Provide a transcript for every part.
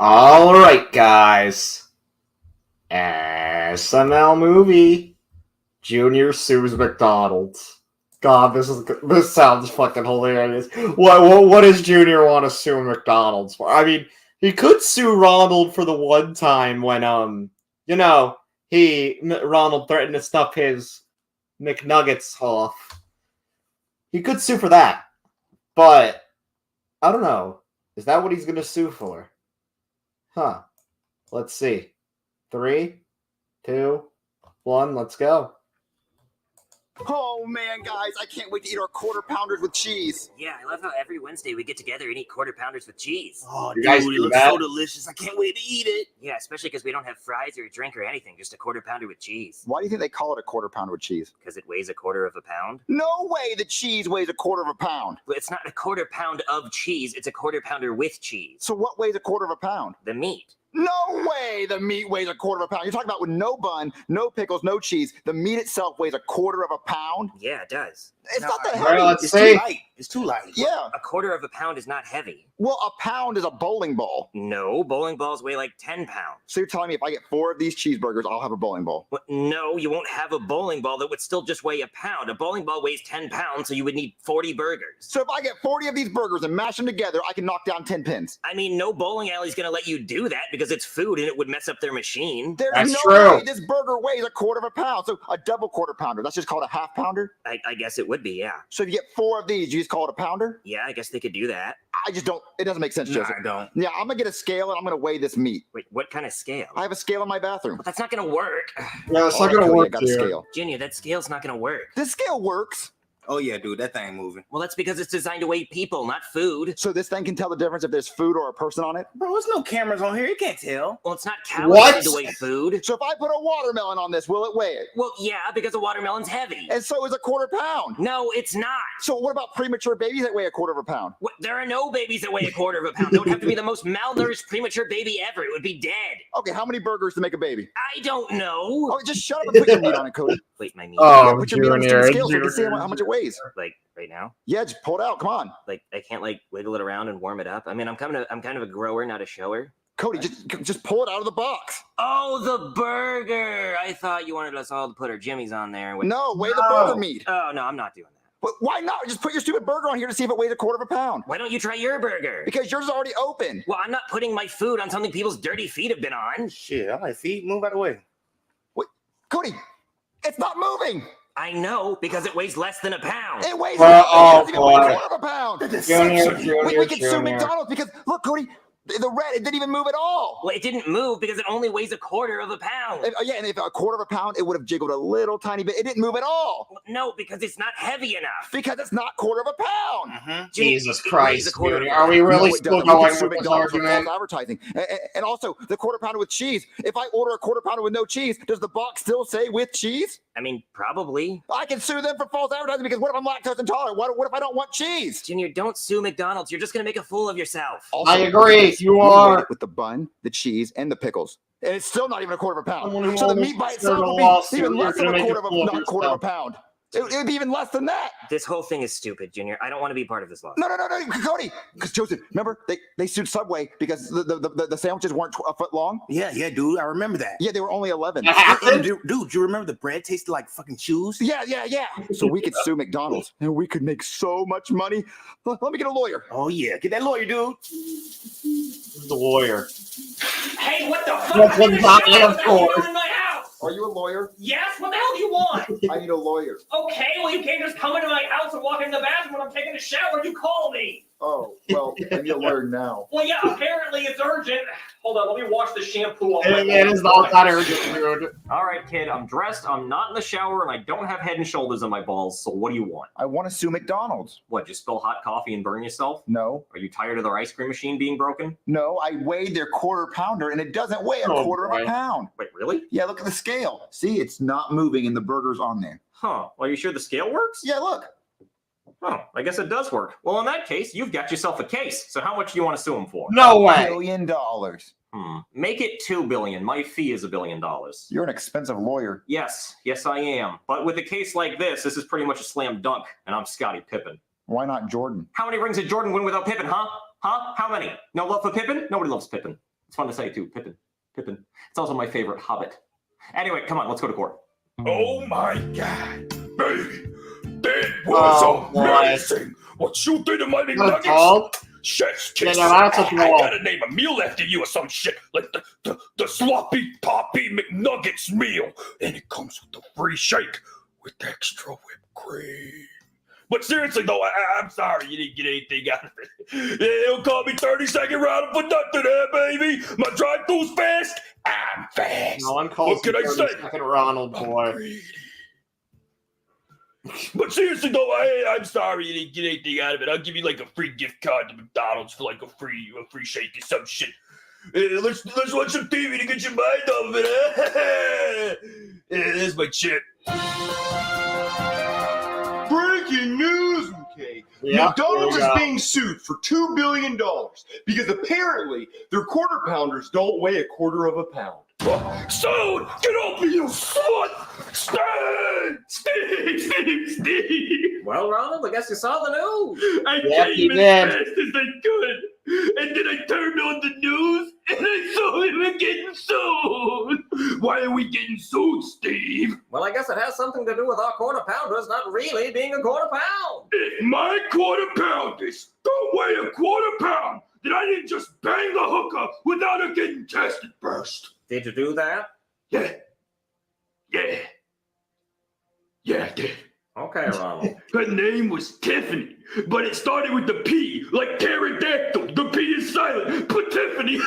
Alright, guys. SML movie. Junior sues McDonald's. God, this sounds fucking hilarious. What does Junior want to sue McDonald's for? I mean, he could sue Ronald for the one time when Ronald threatened to stuff his McNuggets off. He could sue for that, but I don't know. Is that what he's gonna sue for? Huh. Let's see. 3, 2, 1, let's go. Oh man, guys, I can't wait to eat our quarter pounders with cheese. Yeah, I love how every Wednesday we get together and eat quarter pounders with cheese. Oh, You dude, guys it do looks that? so delicious. I can't wait to eat it. Yeah, especially because we don't have fries or a drink or anything, just a quarter pounder with cheese. Why do you think they call it a quarter pounder with cheese? Because it weighs a quarter of a pound. No way the cheese weighs a quarter of a pound. But it's not a quarter pound of cheese, it's a quarter pounder with cheese. So what weighs a quarter of a pound? The meat. No way the meat weighs a quarter of a pound. You're talking about with no bun, no pickles, no cheese. The meat itself weighs a quarter of a pound? Yeah, it does. It's not that Alright, heavy. let's It's see. too light. It's too light. Yeah. A quarter of a pound is not heavy. Well, a pound is a bowling ball. No, bowling balls weigh like 10 pounds. So you're telling me if I get 4 of these cheeseburgers, I'll have a bowling ball? Well, no, you won't have a bowling ball that would still just weigh a pound. A bowling ball weighs 10 pounds, so you would need 40 burgers. So if I get 40 of these burgers and mash them together, I can knock down 10 pins. I mean, no bowling alley's gonna let you do that because it's food and it would mess up their machine. There's That's no true. way this burger weighs a quarter of a pound. So a double quarter pounder, that's just called a half pounder. I guess it would be, yeah. So if you get 4 of these, you just call it a pounder? Yeah, I guess they could do that. I just don't, it doesn't make sense, Joseph. I don't. Yeah, I'm gonna get a scale and I'm gonna weigh this meat. Wait, what kind of scale? I have a scale in my bathroom. But that's not gonna work. Yeah, it's All not right, gonna Cody, I work got a here. scale. Junior, that scale's not gonna work. This scale works. Oh yeah, dude, that thing moving. Well, that's because it's designed to weigh people, not food. So this thing can tell the difference if there's food or a person on it. Bro, there's no cameras on here. You can't tell. Well, it's not What? calibrated to weigh food. So if I put a watermelon on this, will it weigh it? Well, yeah, because a watermelon's heavy. And so is a quarter pound. No, it's not. So what about premature babies that weigh a quarter of a pound? What, there are no babies that weigh a quarter of a pound. That would have to be the most malnourished premature baby ever. It would be dead. Okay, how many burgers to make a baby? I don't know. Oh, just shut up and put your meat on it, Cody. Wait, my meat. Oh, Put your meat on the Junior, scale so we can see Junior. how much it weighs. Like right now? Yeah, just pull it out. Come on. Like I can't like wiggle it around and warm it up. I mean, I'm kind of a grower, not a shower. Cody, just pull it out of the box. Oh, the burger! I thought you wanted us all to put our jimmies on there. No, weigh the No. burger meat. Oh no, I'm not doing that. But why not? Just put your stupid burger on here to see if it weighs a quarter of a pound. Why don't you try your burger? Because yours is already open. Well, I'm not putting my food on something people's dirty feet have been on. Shit, I like feet. Move out of the way. Cody, it's not moving. I know, because it weighs less than a pound. It weighs Well, it doesn't even weigh boy. a quarter of a pound. Junior, We can sue Junior. McDonald's because, look, Cody, the red, it didn't even move at all. Well, it didn't move because it only weighs a quarter of a pound. Yeah, and if a quarter of a pound, it would have jiggled a little tiny bit. It didn't move at all Well, no, because it's not heavy enough. because it's not quarter of a pound. Mm-hmm. Jesus It weighs a Christ, quarter Junior. of a Are we pound. really No, it still doesn't. We going can sue with this McDonald's for false argument? advertising. And also, the quarter pounder with cheese. If I order a quarter pounder with no cheese, does the box still say with cheese? I mean, probably. I can sue them for false advertising because what if I'm lactose intolerant? What if I don't want cheese? Junior, don't sue McDonald's. You're just going to make a fool of yourself. Also, I agree, you we are. made it with the bun, the cheese, and the pickles. And it's still not even a quarter of a Someone pound. who So the almost meat by started itself a would lawsuit, be even you're less than gonna a make quarter a of fool a, of not quarter of a yourself. pound. It would be even less than that. This whole thing is stupid, Junior. I don't want to be part of this lawsuit. No, Cody. Because Joseph, remember they sued Subway because the sandwiches weren't a foot long. Yeah, dude, I remember that. Yeah, they were only 11. That And, happened? dude, do you remember the bread tasted like fucking shoes? Yeah. So we could sue McDonald's and we could make so much money. Let me get a lawyer. Oh yeah, get that lawyer, dude. The lawyer. Hey, what the fuck? That's I'm in the what- shower. of What the hell are you course. doing in my house? Are you a lawyer? Yes, what the hell do you want? I need a lawyer. Okay, well, you can't just come into my house and walk in the bathroom when I'm taking a shower. You call me. Oh, well, I need a lawyer now. Well, yeah, apparently it's urgent. Hold on, let me wash the shampoo off. my It is not that urgent, dude. All right, kid, I'm dressed, I'm not in the shower, and I don't have head and shoulders on my balls, so what do you want? I want to sue McDonald's. What, just spill hot coffee and burn yourself? No, Are you tired of their ice cream machine being broken? I weighed their quarter pounder and it doesn't weigh a Oh, quarter of boy. a pound. Wait, really? Yeah, look at the scale. See, it's not moving and the burger's on there. Huh, well, are you sure the scale works? Yeah, look. Oh, I guess it does work. Well, in that case, you've got yourself a case, so how much do you want to sue him for? No way. $1 billion. Make it $2 billion. My fee is $1 billion. You're an expensive lawyer. Yes, I am. But with a case like this is pretty much a slam dunk, and I'm Scottie Pippen. Why not Jordan? How many rings did Jordan win without Pippen, huh? Huh? How many? No love for Pippen? Nobody loves Pippen. It's fun to say too, Pippin. Pippin. It's also my favorite Hobbit. Anyway, come on, let's go to court. Oh my God, baby, that was amazing. What you did to my McNuggets? Chef's kiss. I gotta name a meal after you or some shit, like the sloppy poppy McNuggets meal, and it comes with the free shake with extra whipped cream. But seriously though, I'm sorry you didn't get anything out of it. They'll call me 30-second rounder for nothing, baby. My drive-through's fast. I'm fast. No one calls what can I say? Ronald boy. But seriously though, I'm sorry you didn't get anything out of it. I'll give you like a free gift card to McDonald's for like a free shake or some shit. Let's watch some TV to get your mind off of it. There's my chip. Breaking news, McKay. Yeah, McDonald's is being sued for $2 billion because apparently their quarter pounders don't weigh a quarter of a pound. So, get off me, you slut! Steve! Well, Ronald, I guess you saw the news. I came as fast as I could, and then I turned on the news, and I saw him getting sued. Why are we getting sued, Steve? Well, I guess it has something to do with our quarter pounders not really being a quarter pound. If my quarter pounders don't weigh a quarter pound, then I didn't just bang the hooker without her getting tested first. Did you do that? Yeah, I did. Okay, Ronald. Her name was Tiffany, but it started with the P, like pterodactyl. The P is silent, but Tiffany.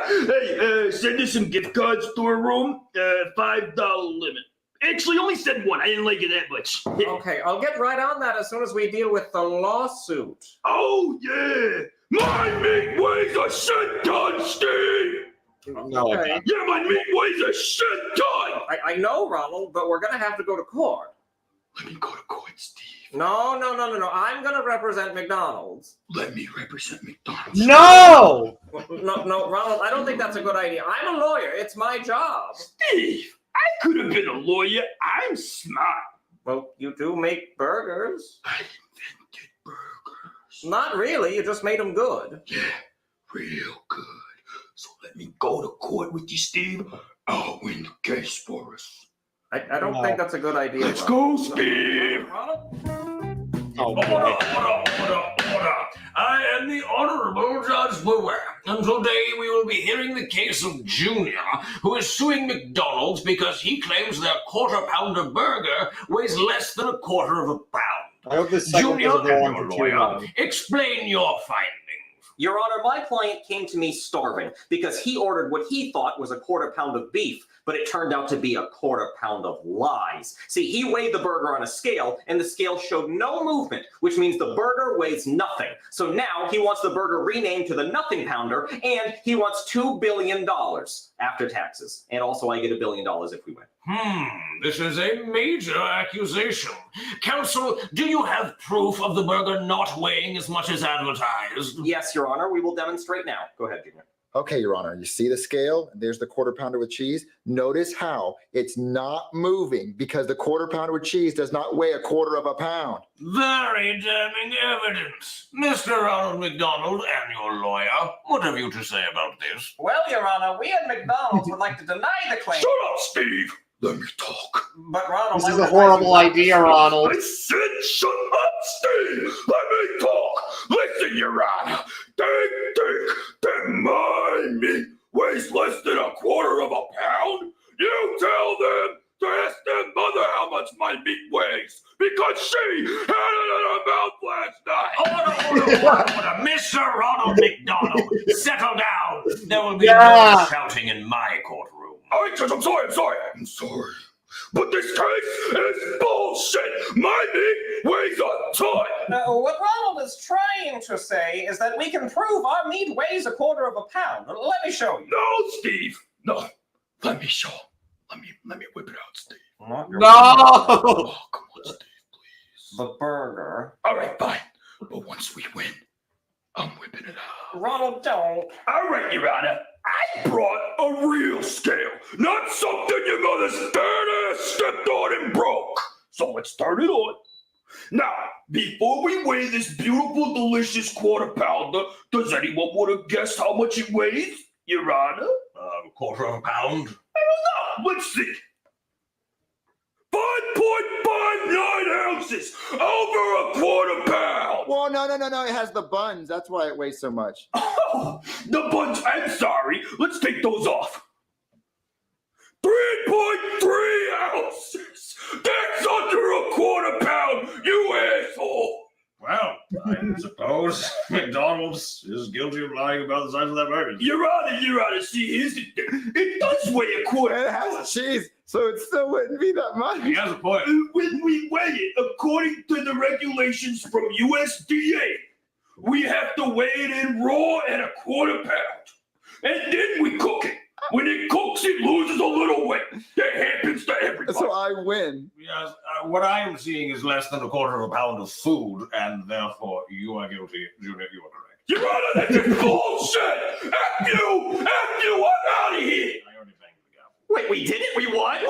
Hey, send us some gift cards to her room. $5 limit. Actually, only said one. I didn't like it that much. Okay, I'll get right on that as soon as we deal with the lawsuit. Oh, yeah. My meat weighs a shit ton, Steve. No, Okay. Yeah, my meat weighs a shit ton. I know, Ronald, but we're going to have to go to court. Let me go to court, Steve. No. I'm going to represent McDonald's. Let me represent McDonald's. No! No, Ronald, I don't think that's a good idea. I'm a lawyer. It's my job. Steve, I could have been a lawyer. I'm smart. Well, you do make burgers. I invented burgers. Not really. You just made them good. Yeah, real good. So let me go to court with you, Steve. I'll win the case for us. I don't think that's a good idea. Let's Ronald. go, Steve. Ronald? Oh, Order. I am the Honorable Judge Brewer, and today we will be hearing the case of Junior, who is suing McDonald's because he claims their quarter-pounder burger weighs less than a quarter of a pound. I hope this segment Junior, doesn't go and on your for too lawyer, long. explain your findings. Your Honor, my client came to me starving because he ordered what he thought was a quarter pound of beef, but it turned out to be a quarter pound of lies. See, he weighed the burger on a scale, and the scale showed no movement, which means the burger weighs nothing. So now he wants the burger renamed to the Nothing Pounder, and he wants $2 billion after taxes. And also I get $1 billion if we win. This is a major accusation. Counsel, do you have proof of the burger not weighing as much as advertised? Yes, Your Honor, we will demonstrate now. Go ahead, Junior. Okay, Your Honor, you see the scale? There's the quarter pounder with cheese. Notice how it's not moving because the quarter pounder with cheese does not weigh a quarter of a pound. Very damning evidence. Mr. Ronald McDonald and your lawyer, what have you to say about this? Well, Your Honor, we at McDonald's would like to deny the claim. Shut up, Steve. Let me talk. But Ronald, This is a horrible idea, Ronald. I said shut up, Steve. Let me talk. Listen, Your Honor. Think my meat weighs less than a quarter of a pound? You tell them to ask their mother how much my meat weighs, because she had it in her mouth last night. Order. Mr. Ronald McDonald, settle down. There will be no shouting in my courtroom. All right, Judge, I'm sorry. But this case is bullshit. My meat weighs a ton. What Ronald is trying to say is that we can prove our meat weighs a quarter of a pound. Let me show you. No, Steve. No. Let me show. Let me whip it out, Steve. No! Oh, come on, Steve, please. The burger. All right, fine. But once we win, I'm whipping it out. Ronald, don't. All right, Your Honor. I brought a real scale, not something your mother's third ass stepped on and broke. So let's turn it on. Now, before we weigh this beautiful, delicious quarter pounder, does anyone want to guess how much it weighs? Your Honor? A quarter of a pound? Let's see. 5.59 ounces, over a quarter pound. Well, no. It has the buns. That's why it weighs so much. Oh, the buns, I'm sorry. Let's take those off. 3.3 ounces. That's under a quarter pound, you asshole. Well, I suppose McDonald's is guilty of lying about the size of that burger. Your Honor, see, it does weigh a quarter. It has cheese, so it still wouldn't be that much. He has a point. When we weigh it, according to the regulations from USDA, we have to weigh it in raw at a quarter pound. And then we cook it. When it cooks, it loses a little weight. That happens to everybody. So I win. Yes, what I am seeing is less than a quarter of a pound of food, and therefore you are guilty. Junior, you are correct. Your Honor, that's just bullshit! F you! I'm out of here! I already banged the gavel. Wait, we did it? We won?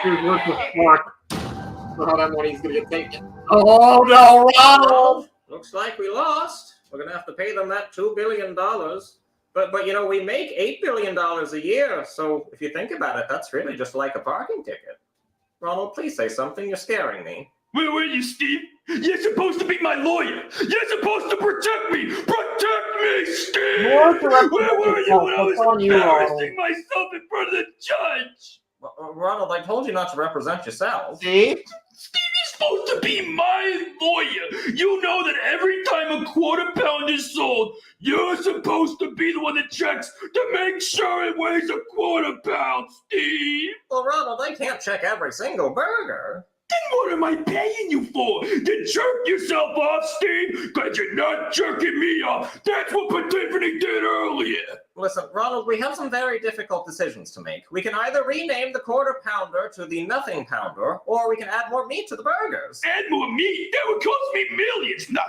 Dude, what the fuck? Oh, that money's gonna get taken. Oh no, Ronald! Looks like we lost. We're gonna have to pay them that $2 billion. But you know, we make $8 billion a year, so if you think about it, that's really just like a parking ticket. Ronald, please say something. You're scaring me. Where were you, Steve? You're supposed to be my lawyer. You're supposed to protect me. Protect me, Steve. Where were you when I was embarrassing myself in front of the judge? Ronald, I told you not to represent yourself. See? Steve, you're supposed to be my lawyer. You know that every time a quarter pound is sold, you're supposed to be the one that checks to make sure it weighs a quarter pound, Steve. Well, Ronald, I can't check every single burger. Then what am I paying you for? To jerk yourself off, Steve? Because you're not jerking me off. That's what Tiffany did earlier. Listen, Ronald, we have some very difficult decisions to make. We can either rename the quarter pounder to the nothing pounder, or we can add more meat to the burgers. Add more meat? That would cost me millions. No.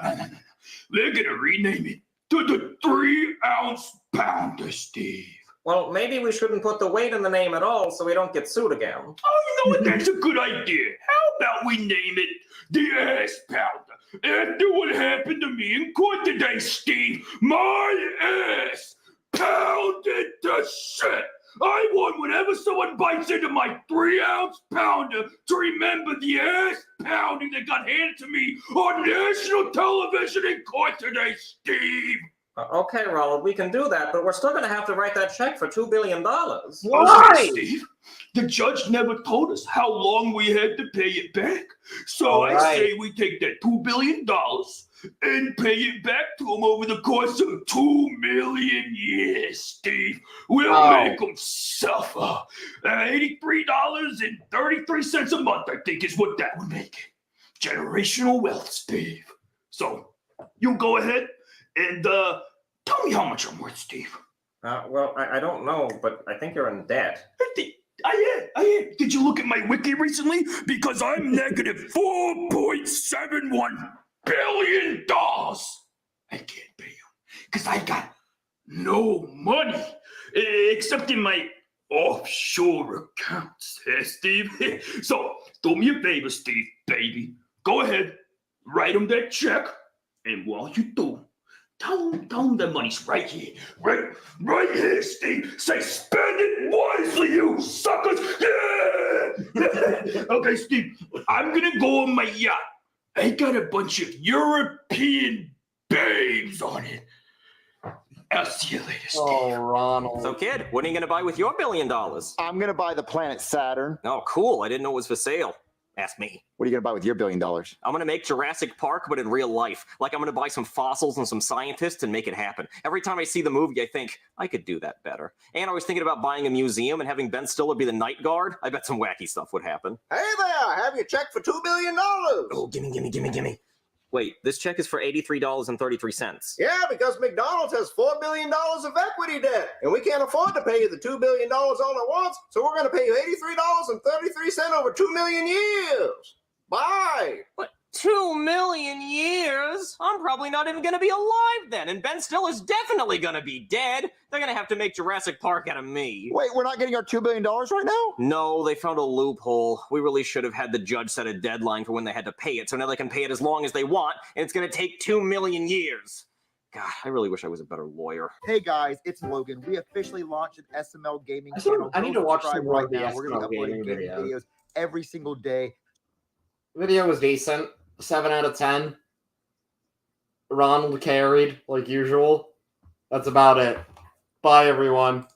They're going to rename it to the 3-ounce pounder, Steve. Well, maybe we shouldn't put the weight in the name at all so we don't get sued again. Oh, you know what? That's a good idea. How about we name it the ass pounder? After what happened to me in court today, Steve, my ass pounded to shit. I want whenever someone bites into my 3-ounce pounder to remember the ass pounding that got handed to me on national television in court today, Steve. Okay, Ronald, we can do that, but we're still going to have to write that check for $2 billion. Why? Okay, Steve. The judge never told us how long we had to pay it back. So I say we take that $2 billion and pay it back to him over the course of 2 million years, Steve. We'll make them suffer. $83.33 a month, I think, is what that would make. Generational wealth, Steve. So you go ahead and tell me how much I'm worth, Steve. Well, I don't know, but I think you're in debt. I am. Did you look at my wiki recently? Because I'm negative $4.71 billion. I can't pay you because I got no money except in my offshore accounts, Steve. So do me a favor, Steve, baby. Go ahead, write him that check, and while you do, tell him the money's right here. Right here, Steve. Say, spend it wisely, you suckers. Yeah! Okay, Steve, I'm going to go on my yacht. I got a bunch of European babes on it. I'll see you later, Steve. Oh, Ronald. So, kid, what are you going to buy with your $1 billion? I'm going to buy the planet Saturn. Oh, cool. I didn't know it was for sale. Ask me. What are you going to buy with your $1 billion? I'm going to make Jurassic Park, but in real life. Like, I'm going to buy some fossils and some scientists and make it happen. Every time I see the movie, I think, I could do that better. And I was thinking about buying a museum and having Ben Stiller be the night guard. I bet some wacky stuff would happen. Hey there, have your check for $2 billion. Oh, gimme. Wait, this check is for $83.33. Yeah, because McDonald's has $4 billion of equity debt, and we can't afford to pay you the $2 billion all at once, so we're going to pay you $83.33 over 2 million years. Bye. What? 2 million years? I'm probably not even going to be alive then, and Ben Stiller's definitely going to be dead. They're going to have to make Jurassic Park out of me. Wait, we're not getting our $2 billion right now? No, they found a loophole. We really should have had the judge set a deadline for when they had to pay it, so now they can pay it as long as they want, and it's going to take 2 million years. God, I really wish I was a better lawyer. Hey guys, it's Logan. We officially launched an SML gaming I sort of- channel. I need Go to watch subscribe some more right of the now. We're gonna be SML uploading gaming gaming videos. videos every single day. Video was decent. 7 out of 10. Ronald carried, like usual. That's about it. Bye, everyone.